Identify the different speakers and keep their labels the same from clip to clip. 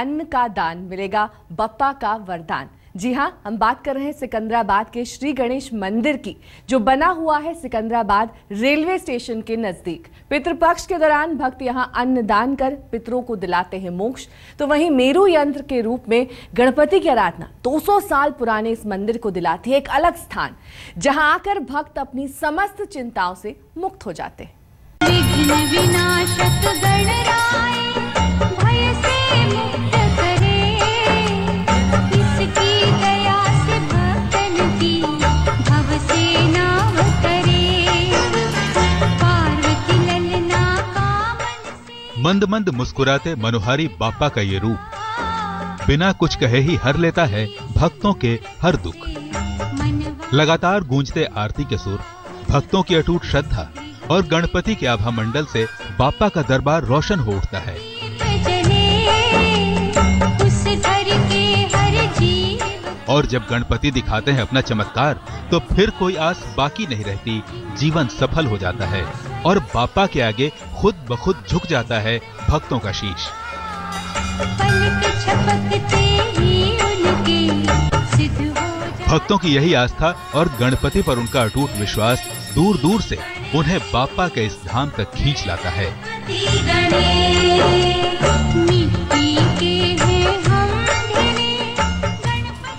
Speaker 1: अन्न का दान मिलेगा बप्पा का वरदान। जी हां, हम बात कर रहे हैं सिकंदराबाद के श्री गणेश मंदिर की, जो बना हुआ है सिकंदराबाद रेलवे स्टेशन के नजदीक। पितृपक्ष के दौरान भक्त यहां अन्न दान कर पितरों को दिलाते हैं मोक्ष। तो वहीं मेरू यंत्र के रूप में गणपति की आराधना 200 साल पुराने इस मंदिर को दिलाती है एक अलग स्थान, जहां आकर भक्त अपनी समस्त चिंताओं से मुक्त हो जाते हैं।
Speaker 2: विघ्न विनाशक गणराय भय से मुक्त करे, इसकी दया से भक्तन की भव से नाव करे, पार्वती ललना का मन से।
Speaker 3: मंद मंद मुस्कुराते मनोहारी बाप्पा का ये रूप बिना कुछ कहे ही हर लेता है भक्तों के हर दुख। लगातार गूंजते आरती के सुर, भक्तों की अटूट श्रद्धा और गणपति के आभा मंडल से बाप्पा का दरबार रोशन हो उठता है। और जब गणपति दिखाते हैं अपना चमत्कार, तो फिर कोई आस बाकी नहीं रहती, जीवन सफल हो जाता है और बाप्पा के आगे खुद ब खुद झुक जाता है भक्तों का शीश। भक्तों की यही आस्था और गणपति पर उनका अटूट विश्वास दूर दूर से उन्हें बाप्पा के इस धाम तक खींच लाता है।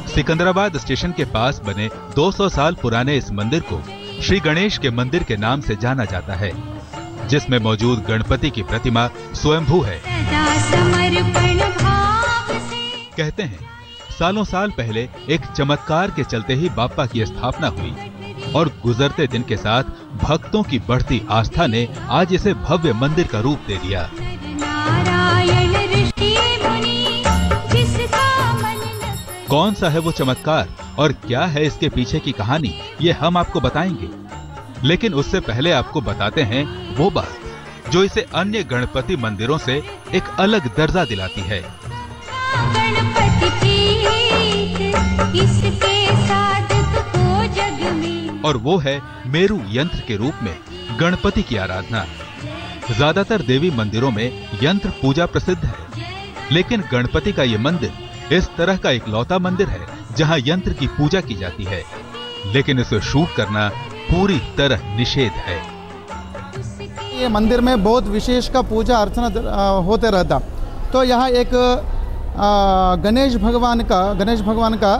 Speaker 3: सिकंदराबाद स्टेशन के पास बने 200 साल पुराने इस मंदिर को श्री गणेश के मंदिर के नाम से जाना जाता है, जिसमें मौजूद गणपति की प्रतिमा स्वयंभू है। कहते हैं सालों साल पहले एक चमत्कार के चलते ही बाप्पा की स्थापना हुई और गुजरते दिन के साथ भक्तों की बढ़ती आस्था ने आज इसे भव्य मंदिर का रूप दे दिया। कौन सा है वो चमत्कार और क्या है इसके पीछे की कहानी, ये हम आपको बताएंगे। लेकिन उससे पहले आपको बताते हैं वो बात जो इसे अन्य गणपति मंदिरों से एक अलग दर्जा दिलाती है। और वो है मेरू यंत्र के रूप में गणपति की आराधना। ज्यादातर देवी मंदिरों में यंत्र पूजा प्रसिद्ध है, लेकिन गणपति का ये मंदिर इस तरह का इकलौता मंदिर है जहां यंत्र की पूजा की जाती है, लेकिन इसे शूट करना पूरी तरह निषेध है।
Speaker 4: ये मंदिर में बहुत विशेष का पूजा अर्चना होते रहता। तो यहाँ एक गणेश भगवान का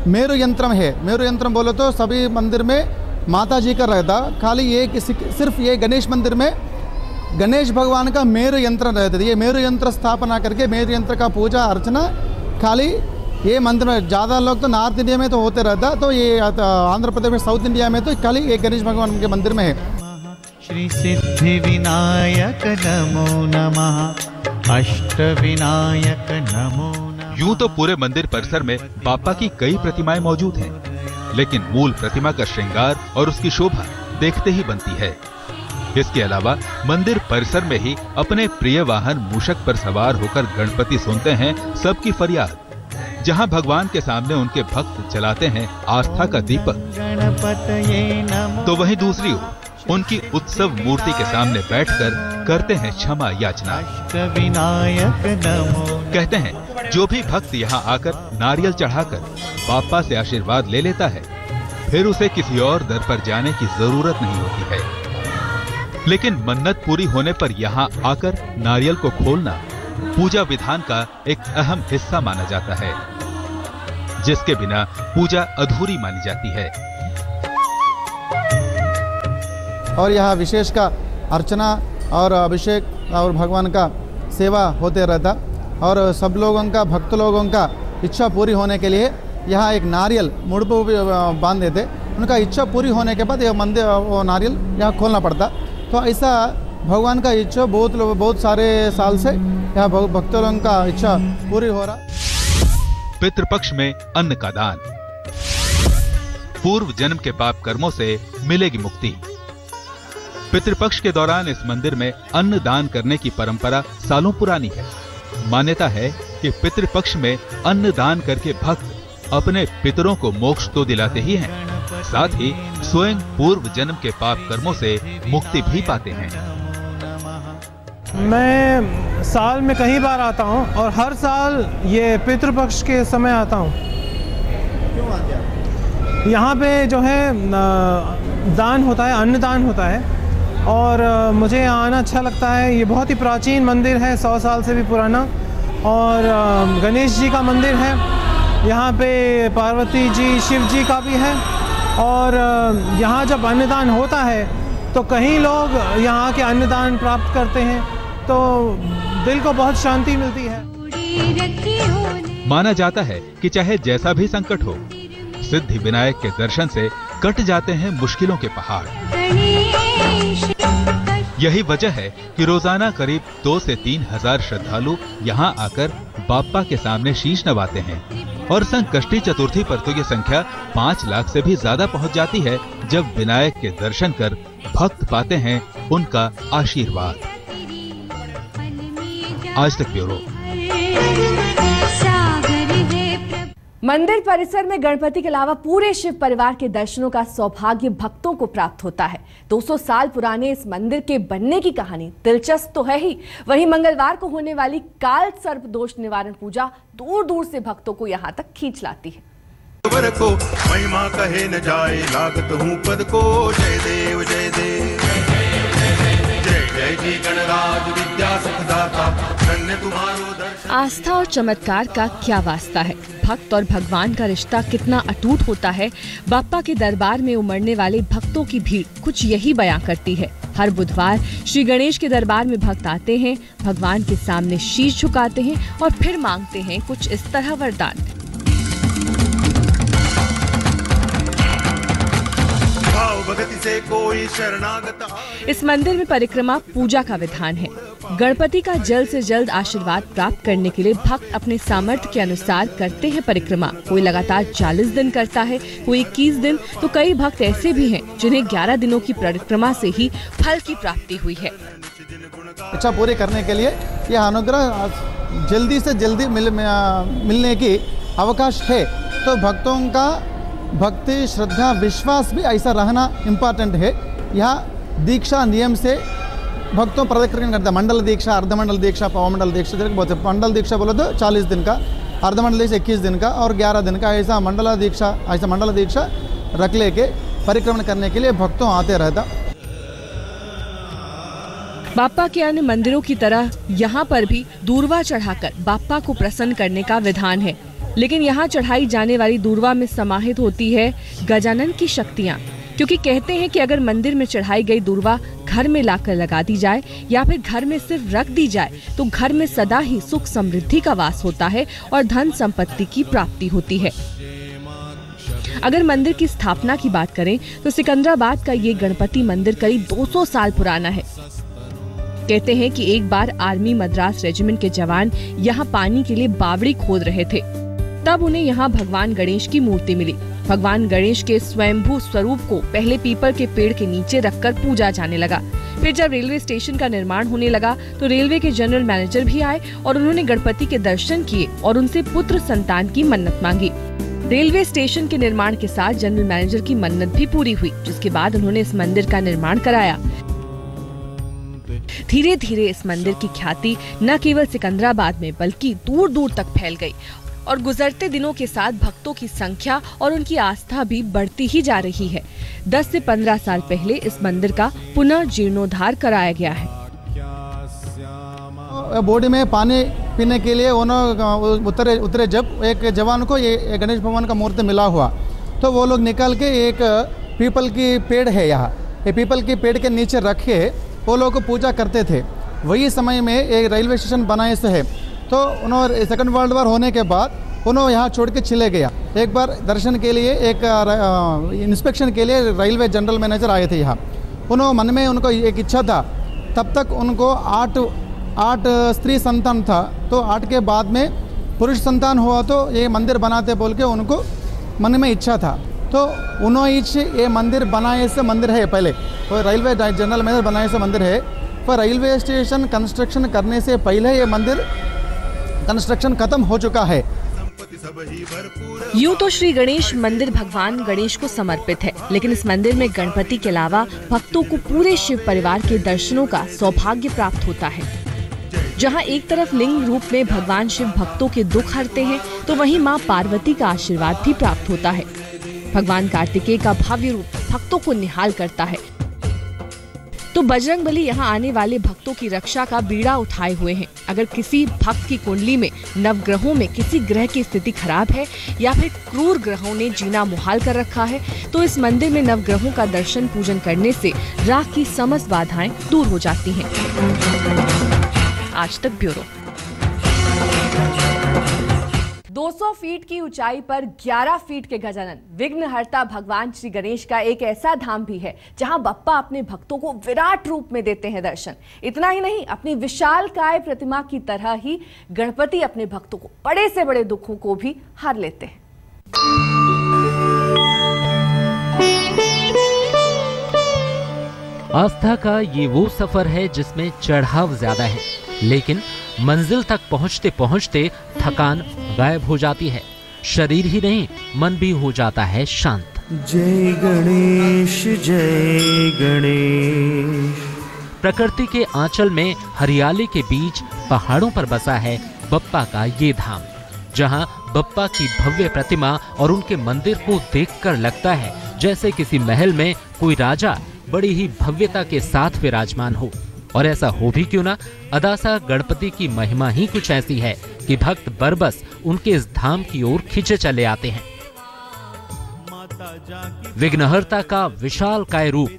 Speaker 4: मेरू यंत्रम है। मेरू यंत्रम बोलो तो सभी मंदिर में माता जी का रहता, खाली ये सिर्फ ये गणेश मंदिर में गणेश भगवान का मेरू यंत्र रहता। ये मेरू यंत्र स्थापना करके मेरू यंत्र का पूजा अर्चना खाली ये मंदिर में, ज़्यादा लोग तो नॉर्थ इंडिया में तो होते रहता, तो ये आंध्र प्रदेश में, साउथ इंडिया में तो खाली ये गणेश भगवान के मंदिर में है।
Speaker 5: श्री सिद्धि विनायक नमो नमः, अष्ट विनायक नमो नमः।
Speaker 3: यूं तो पूरे मंदिर परिसर में बाप्पा की कई प्रतिमाएं मौजूद हैं, लेकिन मूल प्रतिमा का श्रृंगार और उसकी शोभा देखते ही बनती है। इसके अलावा मंदिर परिसर में ही अपने प्रिय वाहन मूषक पर सवार होकर गणपति सुनते हैं सबकी फरियाद, जहां भगवान के सामने उनके भक्त जलाते हैं आस्था का दीपक। तो वहीं दूसरी ओर उनकी उत्सव मूर्ति के सामने बैठकर करते हैं क्षमा याचना। कहते हैं जो भी भक्त यहाँ आकर नारियल चढ़ाकर बाप्पा से आशीर्वाद ले लेता है, फिर उसे किसी और दर पर जाने की जरूरत नहीं होती है। लेकिन मन्नत पूरी होने पर यहाँ आकर नारियल को खोलना पूजा विधान का एक अहम हिस्सा माना जाता है, जिसके बिना पूजा अधूरी मानी जाती है।
Speaker 4: और यहाँ विशेष का अर्चना और अभिषेक और भगवान का सेवा होते रहता, और सब लोगों का, भक्त लोगों का इच्छा पूरी होने के लिए यहाँ एक नारियल मुड़ पर बांध देते। उनका इच्छा पूरी होने के बाद यह मंदिर वो नारियल यहाँ खोलना पड़ता। तो ऐसा भगवान का इच्छा बहुत सारे साल से यहाँ भक्त लोगों का इच्छा पूरी हो रहा।
Speaker 3: पितृपक्ष में अन्न का दान, पूर्व जन्म के पाप कर्मों से मिलेगी मुक्ति। पितृपक्ष के दौरान इस मंदिर में अन्न दान करने की परंपरा सालों पुरानी है। मान्यता है कि पितृपक्ष में अन्न दान करके भक्त अपने पितरों को मोक्ष तो दिलाते ही हैं, साथ ही स्वयं पूर्व जन्म के पाप कर्मों से मुक्ति भी पाते हैं।
Speaker 6: मैं साल में कई बार आता हूँ और हर साल ये पितृपक्ष के समय आता हूँ।
Speaker 4: क्यों आते हैं?
Speaker 6: यहाँ पे जो है दान होता है, अन्नदान होता है और मुझे यहाँ आना अच्छा लगता है। ये बहुत ही प्राचीन मंदिर है, 100 साल से भी पुराना, और गणेश जी का मंदिर है। यहाँ पे पार्वती जी, शिव जी का भी है। और यहाँ जब अन्नदान होता है तो कई लोग यहाँ के अन्नदान प्राप्त करते हैं, तो दिल को बहुत शांति मिलती है।
Speaker 3: माना जाता है कि चाहे जैसा भी संकट हो, सिद्धि विनायक के दर्शन से कट जाते हैं मुश्किलों के पहाड़। यही वजह है कि रोजाना करीब 2 से 3 हजार श्रद्धालु यहाँ आकर बाप्पा के सामने शीश नवाते हैं और संकष्टी चतुर्थी पर तो ये संख्या 5 लाख से भी ज्यादा पहुँच जाती है, जब विनायक के दर्शन कर भक्त पाते हैं उनका आशीर्वाद। आज तक ब्यूरो।
Speaker 1: मंदिर परिसर में गणपति के अलावा पूरे शिव परिवार के दर्शनों का सौभाग्य भक्तों को प्राप्त होता है। 200 साल पुराने इस मंदिर के बनने की कहानी दिलचस्प तो है ही, वहीं मंगलवार को होने वाली काल सर्प दोष निवारण पूजा दूर दूर से भक्तों को यहाँ तक खींच लाती है।
Speaker 7: को महिमा कहे न जाए, लागत हूँ पद को। जय देव जय देव, जय जय जी गणराज विद्या सुखदाता, धन्य तुम्हारो दर्शन।
Speaker 1: आस्था और चमत्कार का क्या वास्ता है, भक्त और भगवान का रिश्ता कितना अटूट होता है, बाप्पा के दरबार में उमड़ने वाले भक्तों की भीड़ कुछ यही बयां करती है। हर बुधवार श्री गणेश के दरबार में भक्त आते हैं, भगवान के सामने शीश झुकाते हैं और फिर मांगते हैं कुछ इस तरह वरदान।
Speaker 7: से कोई शरणागत।
Speaker 1: इस मंदिर में परिक्रमा पूजा का विधान है। गणपति का जल्द से जल्द आशीर्वाद प्राप्त करने के लिए भक्त अपने सामर्थ्य के अनुसार करते हैं परिक्रमा। कोई लगातार 40 दिन करता है, कोई 21 दिन, तो कई भक्त ऐसे भी हैं जिन्हें 11 दिनों की परिक्रमा से ही फल की प्राप्ति हुई है।
Speaker 4: इच्छा पूरी करने के लिए यह अनुग्रह जल्दी से जल्दी मिलने की अवकाश है, तो भक्तों का भक्ति, श्रद्धा, विश्वास भी ऐसा रहना इम्पॉर्टेंट है। यहाँ दीक्षा नियम से भक्तों प्रदक्षिण करते हैं। मंडल दीक्षा, अर्धमंडल दीक्षा, पवमंडल दीक्षा बोलते हैं। मंडल दीक्षा बोले तो 40 दिन का, अर्धमंडल दीक्षा 21 दिन का और 11 दिन का, ऐसा मंडल दीक्षा रख लेके परिक्रमण करने के लिए भक्तों आते रहता।
Speaker 1: बाप्पा के अन्य मंदिरों की तरह यहाँ पर भी दूर्वा चढ़ाकर बाप्पा को प्रसन्न करने का विधान है, लेकिन यहाँ चढ़ाई जाने वाली दूर्वा में समाहित होती है गजानन की शक्तियाँ, क्योंकि कहते हैं कि अगर मंदिर में चढ़ाई गई दूर्वा घर में लाकर लगा दी जाए या फिर घर में सिर्फ रख दी जाए तो घर में सदा ही सुख समृद्धि का वास होता है और धन संपत्ति की प्राप्ति होती है। अगर मंदिर की स्थापना की बात करें तो सिकंदराबाद का ये गणपति मंदिर करीब 200 साल पुराना है। कहते हैं कि एक बार आर्मी मद्रास रेजिमेंट के जवान यहाँ पानी के लिए बावड़ी खोद रहे थे, तब उन्हें यहाँ भगवान गणेश की मूर्ति मिली। भगवान गणेश के स्वयंभू स्वरूप को पहले पीपल के पेड़ के नीचे रखकर पूजा जाने लगा। फिर जब रेलवे स्टेशन का निर्माण होने लगा तो रेलवे के जनरल मैनेजर भी आए और उन्होंने गणपति के दर्शन किए और उनसे पुत्र संतान की मन्नत मांगी। रेलवे स्टेशन के निर्माण के साथ जनरल मैनेजर की मन्नत भी पूरी हुई, जिसके बाद उन्होंने इस मंदिर का निर्माण कराया। धीरे धीरे इस मंदिर की ख्याति न केवल सिकंदराबाद में बल्कि दूर दूर तक फैल गई और गुजरते दिनों के साथ भक्तों की संख्या और उनकी आस्था भी बढ़ती ही जा रही है। 10 से 15 साल पहले इस मंदिर का पुनः जीर्णोद्धार कराया गया है।
Speaker 4: बॉडी में पानी पीने के लिए उतरे जब एक जवान को ये गणेश भगवान का मूर्ति मिला हुआ, तो वो लोग निकाल के एक पीपल की पेड़ है यहाँ, ये पीपल की पेड़ के नीचे रख के वो लोग पूजा करते थे। वही समय में एक रेलवे स्टेशन बनाए से है, तो उन्होंने सेकंड वर्ल्ड वॉर होने के बाद उन्होंने यहाँ छोड़ के चले गया। एक बार दर्शन के लिए, एक इंस्पेक्शन के लिए रेलवे जनरल मैनेजर आए थे यहाँ। उन्होंने मन में उनको एक इच्छा था, तब तक उनको 8 स्त्री संतान था, तो 8 के बाद में पुरुष संतान हुआ तो ये मंदिर बनाते बोल के उनको मन में इच्छा था। तो उन्होंने ये मंदिर बनाए से मंदिर है, पहले वो रेलवे जनरल मैनेजर बनाए से मंदिर है, पर रेलवे स्टेशन कंस्ट्रक्शन करने से पहले ये मंदिर कंस्ट्रक्शन खत्म हो चुका है।
Speaker 1: यूं तो श्री गणेश मंदिर भगवान गणेश को समर्पित है, लेकिन इस मंदिर में गणपति के अलावा भक्तों को पूरे शिव परिवार के दर्शनों का सौभाग्य प्राप्त होता है। जहां एक तरफ लिंग रूप में भगवान शिव भक्तों के दुख हरते हैं, तो वहीं मां पार्वती का आशीर्वाद भी प्राप्त होता है। भगवान कार्तिकेय का भव्य रूप भक्तों को निहाल करता है। तो बजरंगबली यहाँ आने वाले भक्तों की रक्षा का बीड़ा उठाए हुए हैं। अगर किसी भक्त की कुंडली में नवग्रहों में किसी ग्रह की स्थिति खराब है या फिर क्रूर ग्रहों ने जीना मुहाल कर रखा है, तो इस मंदिर में नवग्रहों का दर्शन पूजन करने से राह की समस्त बाधाएं दूर हो जाती हैं। आज तक ब्यूरो। 200 फीट की ऊंचाई पर 11 फीट के गजानन विघ्नहर्ता भगवान श्री गणेश का एक ऐसा धाम भी है जहां बप्पा अपने भक्तों को विराट रूप में देते हैं दर्शन। इतना ही नहीं, अपनी विशालकाय प्रतिमा की तरह ही गणपति अपने भक्तों को बड़े से बड़े दुखों को भी हार लेते हैं।
Speaker 8: आस्था का ये वो सफर है जिसमें चढ़ाव ज्यादा है, लेकिन मंजिल तक पहुंचते पहुंचते थकान गायब हो जाती है। शरीर ही नहीं, मन भी हो जाता है शांत।
Speaker 9: जय गणेश जय गणेश।
Speaker 8: प्रकृति के आंचल में हरियाली के बीच पहाड़ों पर बसा है बप्पा का ये धाम, जहां बप्पा की भव्य प्रतिमा और उनके मंदिर को देखकर लगता है जैसे किसी महल में कोई राजा बड़ी ही भव्यता के साथ विराजमान हो। और ऐसा हो भी क्यों ना, अदासा गणपति की महिमा ही कुछ ऐसी है कि भक्त बरबस उनके इस धाम की ओर खींचे चले आते हैं। विघ्नहर्ता का विशालकाय रूप,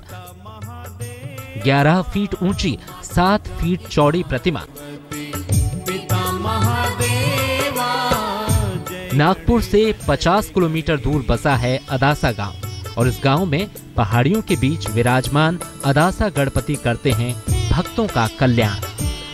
Speaker 8: 11 फीट ऊंची 7 फीट चौड़ी प्रतिमा नागपुर से 50 किलोमीटर दूर बसा है अदासा गांव, और इस गांव में पहाड़ियों के बीच विराजमान अदासा गणपति करते हैं भक्तों का कल्याण।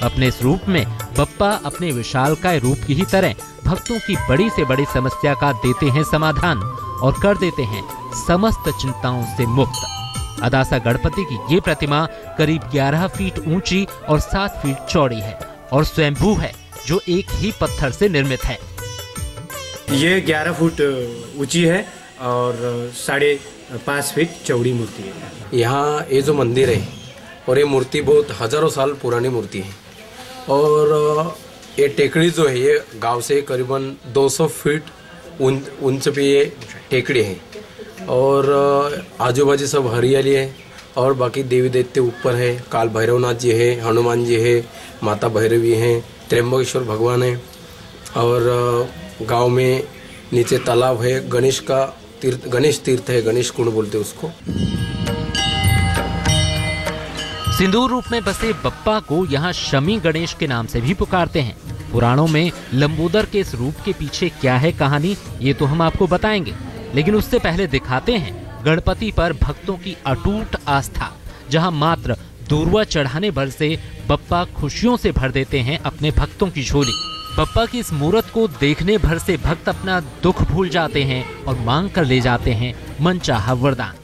Speaker 8: अपने इस रूप में बप्पा अपने विशालकाय रूप की ही तरह भक्तों की बड़ी से बड़ी समस्या का देते हैं समाधान और कर देते हैं समस्त चिंताओं से मुक्त। अदासा गणपति की ये प्रतिमा करीब 11 फीट ऊंची और 7 फीट चौड़ी है और स्वयंभू है, जो एक ही पत्थर से निर्मित है।
Speaker 10: ये 11 फुट ऊंची है और 5.5 फीट चौड़ी मूर्ति है।
Speaker 11: यहाँ ये जो मंदिर है और ये मूर्ति बहुत हजारों साल पुरानी मूर्ति है, और ये टेकड़ी जो है ये गांव से करीबन 200 फीट ऊंच पे ये टेकड़ी है, और आजू बाजू सब हरियाली है, और बाकी देवी देवते ऊपर है। काल भैरवनाथ जी है, हनुमान जी है, माता भैरवी है, त्र्यंबकेश्वर भगवान है, और गांव में नीचे तालाब है, गणेश का तीर्थ, गणेश तीर्थ है, गणेश कुंड बोलते उसको।
Speaker 8: सिंदूर रूप में बसे बप्पा को यहाँ शमी गणेश के नाम से भी पुकारते हैं। पुराणों में लंबोदर के इस रूप के पीछे क्या है कहानी, ये तो हम आपको बताएंगे, लेकिन उससे पहले दिखाते हैं गणपति पर भक्तों की अटूट आस्था, जहाँ मात्र दूर्वा चढ़ाने भर से बप्पा खुशियों से भर देते हैं अपने भक्तों की झोली। बप्पा की इस मूर्त को देखने भर से भक्त अपना दुख भूल जाते हैं और मांग कर ले जाते हैं मनचाहा वरदान।